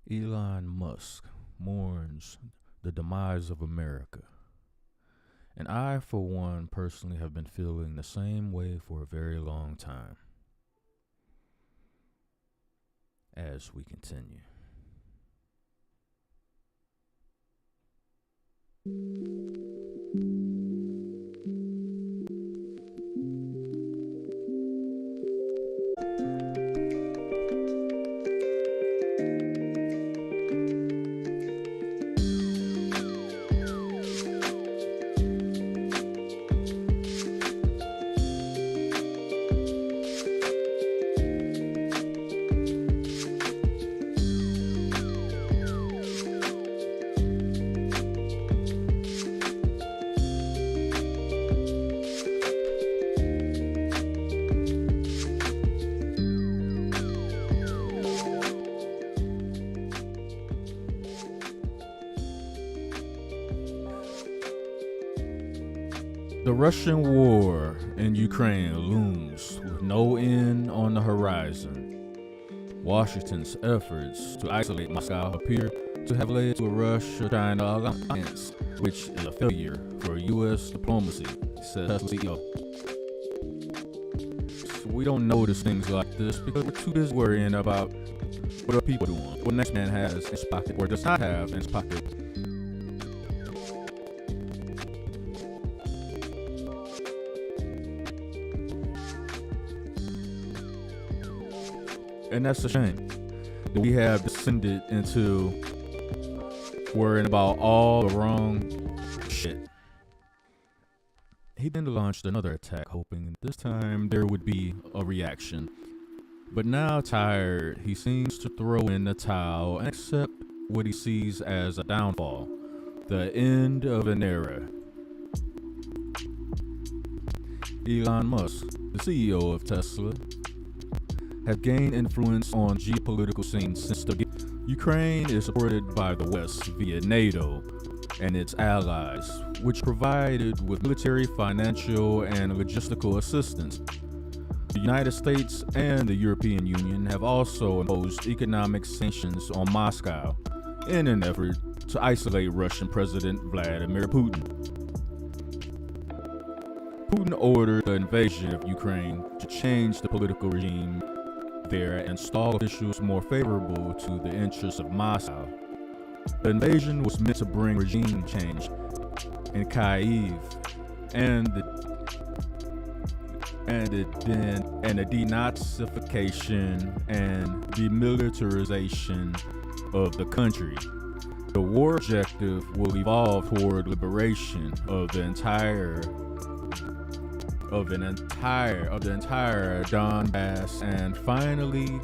Elon Musk mourns the demise of America. And I, for one, personally have been feeling the same way for a very long time. As we continue. The Russian war in Ukraine looms with no end on the horizon. Washington's efforts to isolate Moscow appear to have led to a Russia-China alliance, which is a failure for U.S. diplomacy, said Tesla CEO. So we don't notice things like this because we're too busy worrying about what other people are doing, what the next man has in his pocket or does not have in his pocket. And that's a shame that we have descended into worrying about all the wrong shit. He then launched another attack, hoping this time there would be a reaction. But now tired, he seems to throw in the towel and accept what he sees as a downfall, the end of an era. Elon Musk, the CEO of Tesla, have gained influence on geopolitical scenes since the Ukraine is supported by the West via NATO and its allies, which provided with military, financial, and logistical assistance. The United States and the European Union have also imposed economic sanctions on Moscow in an effort to isolate Russian President Vladimir Putin. Putin ordered the invasion of Ukraine to change the political regime there and install officials more favorable to the interests of Moscow. The invasion was meant to bring regime change in Kyiv and the denazification and demilitarization of the country. The war objective will evolve toward liberation of the entire Donbass and finally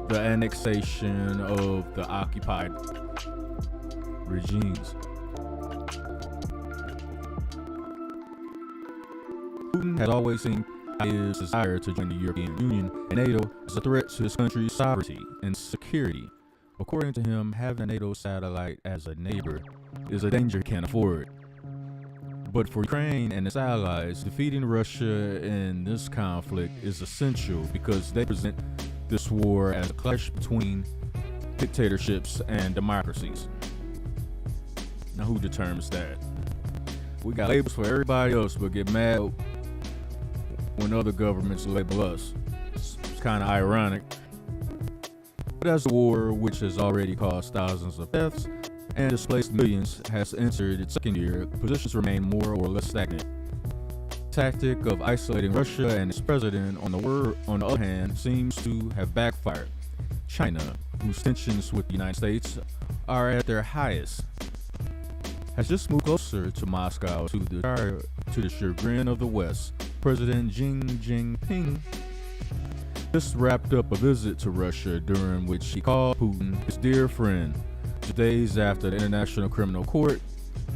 the annexation of the occupied regimes. Putin has always seen his desire to join the European Union and NATO as a threat to his country's sovereignty and security. According to him, having a NATO satellite as a neighbor is a danger he can't afford. But for Ukraine and its allies, defeating Russia in this conflict is essential because they present this war as a clash between dictatorships and democracies. Now, who determines that? We got labels for everybody else, but get mad when other governments label us. It's kind of ironic. But as the war, which has already caused thousands of deaths and displaced millions, has entered its second year, positions remain more or less stagnant. The tactic of isolating Russia and its president, on the other hand, seems to have backfired. China, whose tensions with the United States are at their highest, has just moved closer to Moscow to the chagrin of the West. President Xi Jinping just wrapped up a visit to Russia during which he called Putin his dear friend, just days after the International Criminal Court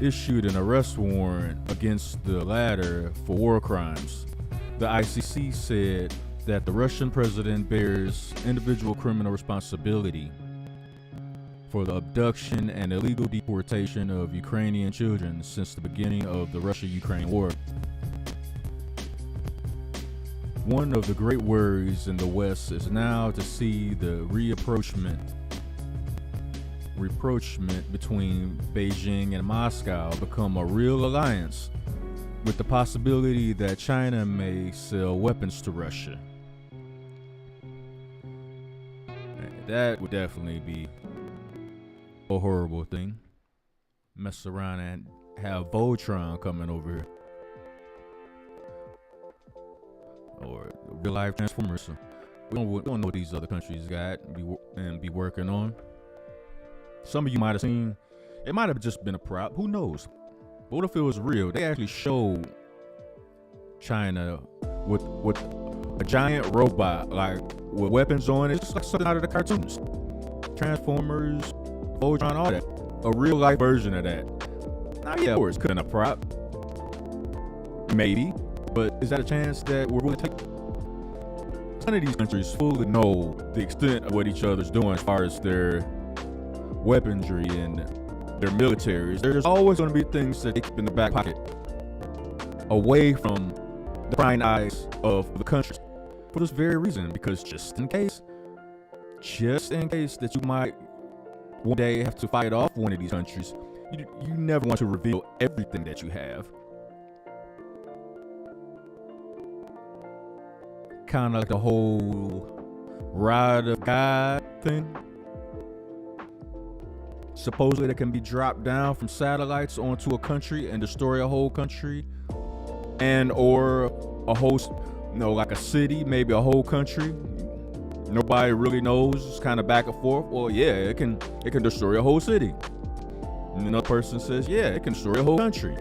issued an arrest warrant against the latter for war crimes. The ICC said that the Russian president bears individual criminal responsibility for the abduction and illegal deportation of Ukrainian children since the beginning of the Russia-Ukraine war. One of the great worries in the West is now to see the rapprochement rapprochement between Beijing and Moscow become a real alliance, with the possibility that China may sell weapons to Russia. That would definitely be a horrible thing. Mess around and have Voltron coming over here. Or real life Transformers. We don't know what these other countries got and be working on. Some of you might have seen, it might have just been a prop. Who knows? But what if it was real? They actually showed China with a giant robot, like with weapons on it. It's just like something out of the cartoons. Transformers, Voltron, all that. A real life version of that. Now, yeah, of course, couldn't a prop. Maybe. But is that a chance that we're willing to take? None of these countries fully know the extent of what each other's doing as far as their weaponry and their militaries. There's always going to be things that they keep in the back pocket, away from the prying eyes of the countries, for this very reason. Because just in case that you might one day have to fight off one of these countries, you never want to reveal everything that you have. Kind of like the whole rod of God thing. Supposedly that can be dropped down from satellites onto a country and destroy a whole country, and or a host, like a city, maybe a whole country. Nobody really knows. It's kind of back and forth. Well, yeah, it can destroy a whole city. And another person says, yeah, it can destroy a whole country.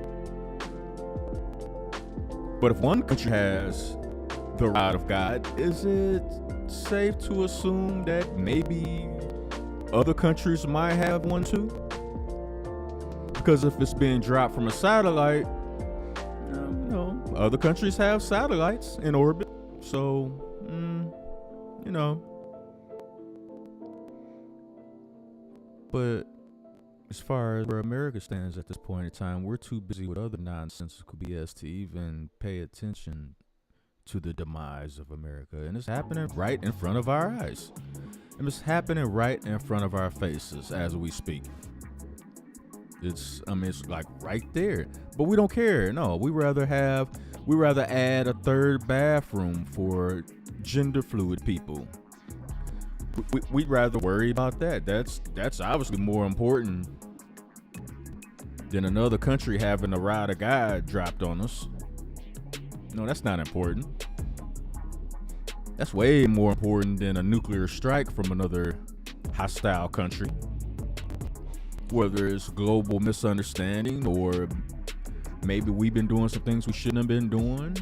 But if one country has the rod of God, is it safe to assume that maybe other countries might have one too? Because if it's being dropped from a satellite, other countries have satellites in orbit. So, But as far as where America stands at this point in time, we're too busy with other nonsensical BS to even pay attention to the demise of America. And it's happening right in front of our eyes. And it's happening right in front of our faces as we speak. It's like right there. But we don't care. No, we rather add a third bathroom for gender fluid people. We'd rather worry about that. That's obviously more important than another country having a rod of God dropped on us. No, that's not important. That's way more important than a nuclear strike from another hostile country. Whether it's global misunderstanding or maybe we've been doing some things we shouldn't have been doing,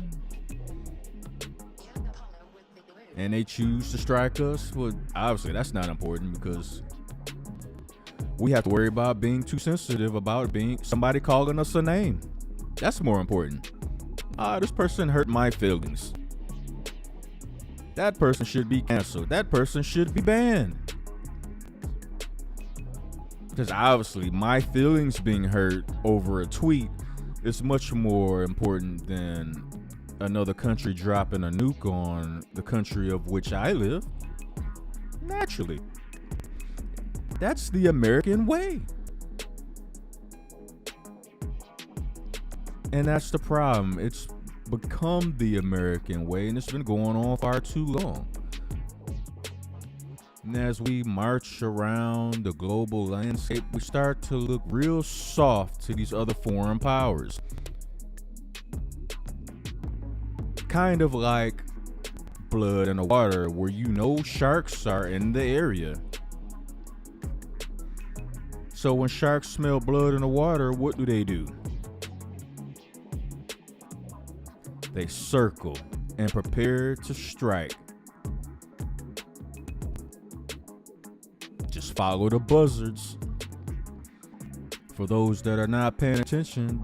and they choose to strike us. Well, obviously that's not important, because we have to worry about being too sensitive about being somebody calling us a name. That's more important. This person hurt my feelings. That person should be canceled. That person should be banned. Because obviously my feelings being hurt over a tweet is much more important than another country dropping a nuke on the country of which I live. Naturally. That's the American way. And that's the problem. It's become the American way, and it's been going on far too long. And as we march around the global landscape, we start to look real soft to these other foreign powers. Kind of like blood in the water, where sharks are in the area. So when sharks smell blood in the water, what do? They circle and prepare to strike. Just follow the buzzards. For those that are not paying attention,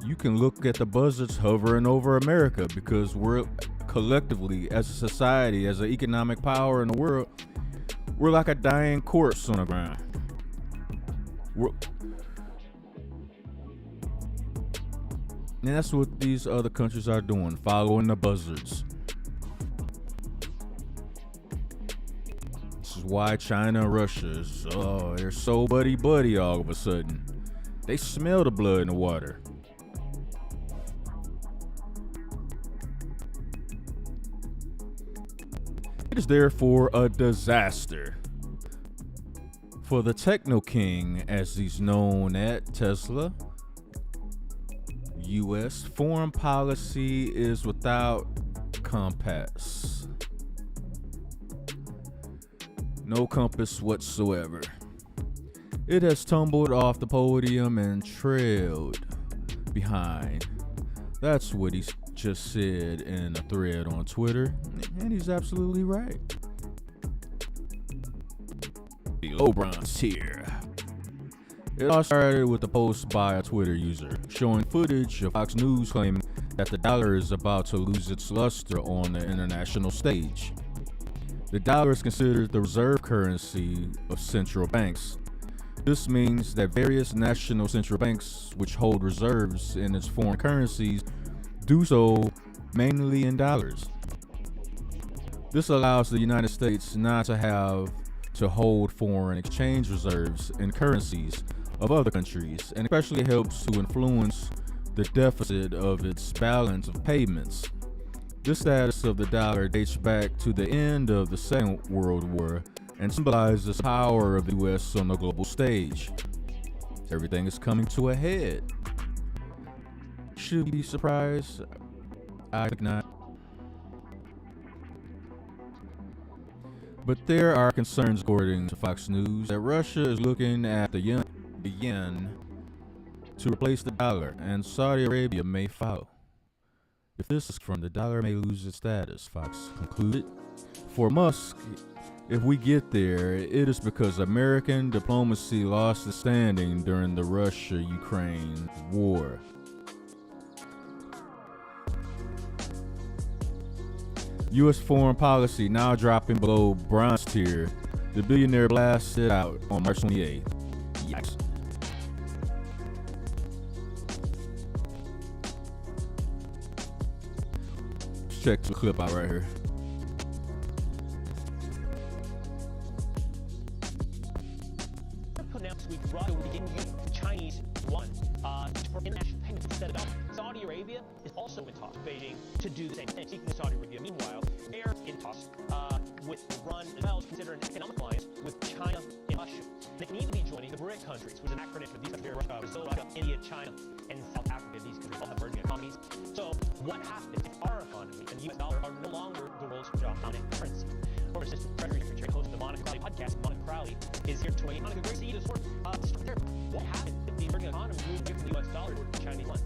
you can look at the buzzards hovering over America, because we're collectively, as a society, as an economic power in the world, we're like a dying corpse on the ground. And that's what these other countries are doing, following the buzzards. why China and Russia they're so buddy-buddy all of a sudden. They smell the blood in the water. It is therefore a disaster for the Techno King, as he's known at Tesla. U.S. foreign policy is without compass. No compass whatsoever. It has tumbled off the podium and trailed behind. That's what he just said in a thread on Twitter, and he's absolutely right. Below bronze tier. It all started with a post by a Twitter user showing footage of Fox News claiming that the dollar is about to lose its luster on the international stage. The dollar is considered the reserve currency of central banks. This means that various national central banks, which hold reserves in its foreign currencies, do so mainly in dollars. This allows the United States not to have to hold foreign exchange reserves in currencies of other countries, and especially helps to influence the deficit of its balance of payments. This status of the dollar dates back to the end of the Second World War and symbolizes the power of the U.S. on the global stage. Everything is coming to a head. Should we be surprised? I think not. But there are concerns, according to Fox News, that Russia is looking at the yen to replace the dollar, and Saudi Arabia may follow. If this is from the dollar may lose its status, Fox concluded. For Musk, if we get there, it is because American diplomacy lost its standing during the Russia-Ukraine war. U.S. foreign policy now dropping below bronze tier. The billionaire blasted out on March 28th. Yikes. Let's check the clip out right here. Pronounced week Russia will begin using the Chinese yuan for international payments instead of dollars. Saudi Arabia is also in talks, Beijing, to do the same thing. Speaking of Saudi Arabia, meanwhile, they're in talks with Iran as well to consider an economic alliance with China and Russia. They need to be joining the BRIC countries, which is an acronym for these countries: Brazil, Russia, India, China, and South Africa. These countries all have emerging economies. So what happens if our economy and the U.S. dollar are no longer the world's dominant currency? Former Assistant Treasury Secretary, host of the Monica Crowley podcast, Monica Crowley, is here to weigh in. Monica, great to see you this morning. What happens if the emerging economy moves away from the U.S. dollar to the Chinese yuan?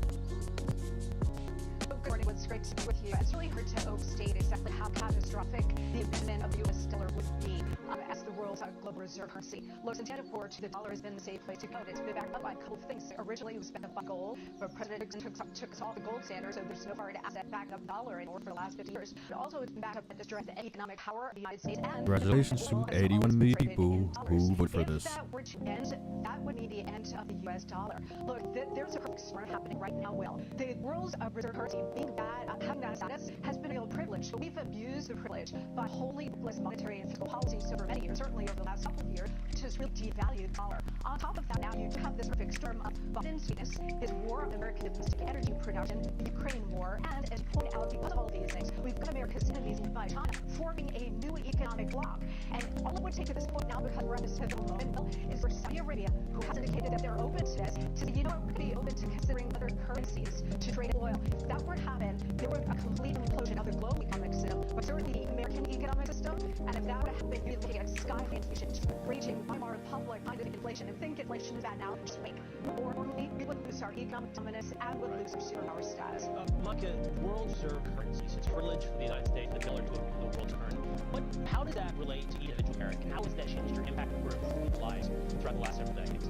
Good morning, it's great to be with you. It's really hard to overstate exactly how catastrophic the abandonment of the U.S. dollar would be as the world's global reserve currency. Look, since 2004, the dollar has been the safe place to go. It's been backed up by a couple of things. Originally, it was backed up by gold, but President Nixon took us off the gold standard, so there's no foreign asset backed up dollar anymore for the last 50 years. But also, it's been backed up by the strength and economic power of the United States. And congratulations to 81 million people who voted for this. If that were to end, that would mean the end of the U.S. dollar. Look, there's a perfect storm happening right now, Will. The world's reserve currency being that, having that status has been a real privilege. We've abused the privilege by wholly hopeless monetary and fiscal policies over many years, certainly over the last couple of years, to just really devalue the dollar. On top of that, now you have this perfect storm of Biden's weakness, his war on American domestic energy production, the Ukraine war, and as you point out, because of all these things, we've got America's enemies by China forming a new economic bloc. And all it would take at this point now, because we're at this pivotal moment, is for Saudi Arabia, who has indicated that they're open to this, to say, you know what, we're going to be open to considering other currencies to trade oil. If that were to happen, there would be a complete implosion of the global economic system, but certainly the American economic system. And if that were to happen, you'd be looking at sky inflation, reaching Weimar Republic kind of inflation. And think inflation is bad now, just wait. Or we would lose our economic dominance and would lose our superpower status. Monica, world reserve currencies, it's a privilege for the United States, the dollar to the world's currency. How does that relate to each individual American? How has that changed your impact and growth in people's lives throughout the last several decades?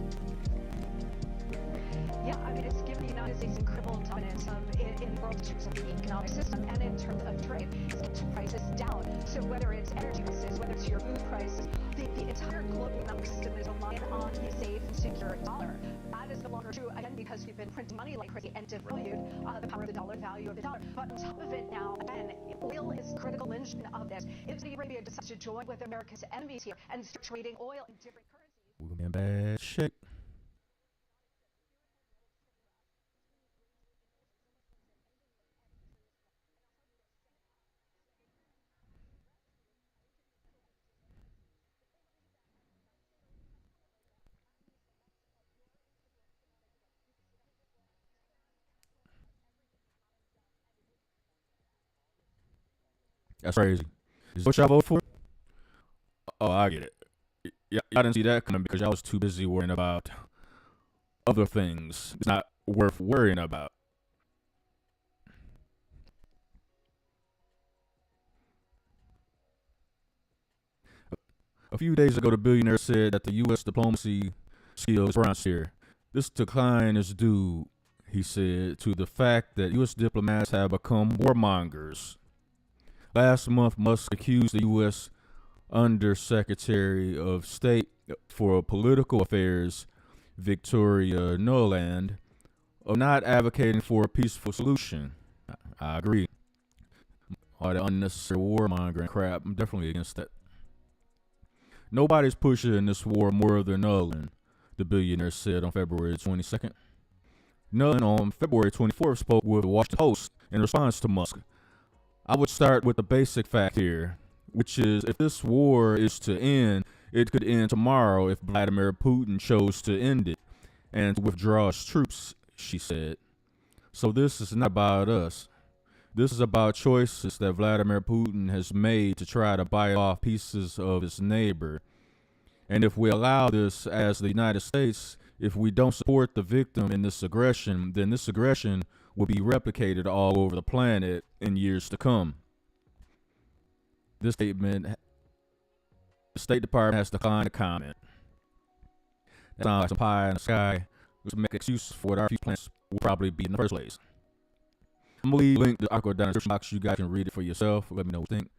Yeah, I mean, it's given the United States incredible dominance in the world in terms of the economic system and in terms of trade. It's kept prices down. So whether it's energy prices, whether it's your food prices, the the entire global economic system is reliant on the safe and secure dollar. That is no longer true, again, because we've been printing money like crazy and devalued the power of the dollar, value of the dollar. But on top of it now, again, oil is critical linchpin of this. If Saudi Arabia decides to join with America's enemies here and start trading oil in different currencies, we're gonna be in bad shape. That's crazy. Is what y'all vote for? Oh, I get it. Y'all didn't see that coming because y'all was too busy worrying about other things. It's not worth worrying about. A few days ago, the billionaire said that the U.S. diplomacy skills were here. This decline is due, he said, to the fact that U.S. diplomats have become warmongers. Last month, Musk accused the U.S. Undersecretary of State for Political Affairs, Victoria Nuland, of not advocating for a peaceful solution. I agree. All the unnecessary warmongering crap, I'm definitely against that. Nobody's pushing this war more than Nuland, the billionaire said on February 22nd. Nuland on February 24th spoke with the Washington Post in response to Musk. I would start with the basic fact here, which is if this war is to end, it could end tomorrow if Vladimir Putin chose to end it and to withdraw his troops, she said. So this is not about us. This is about choices that Vladimir Putin has made to try to bite off pieces of his neighbor. And if we allow this as the United States, if we don't support the victim in this aggression, then this aggression will be replicated all over the planet in years to come. This statement, the State Department has declined to comment. That sounds like some pie in the sky. Let's make excuses for what our future plans will probably be in the first place. I'm going to leave a link to the article down in the description box. You guys can read it for yourself. Let me know what you think.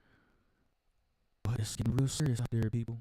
But it's getting real serious out there, people.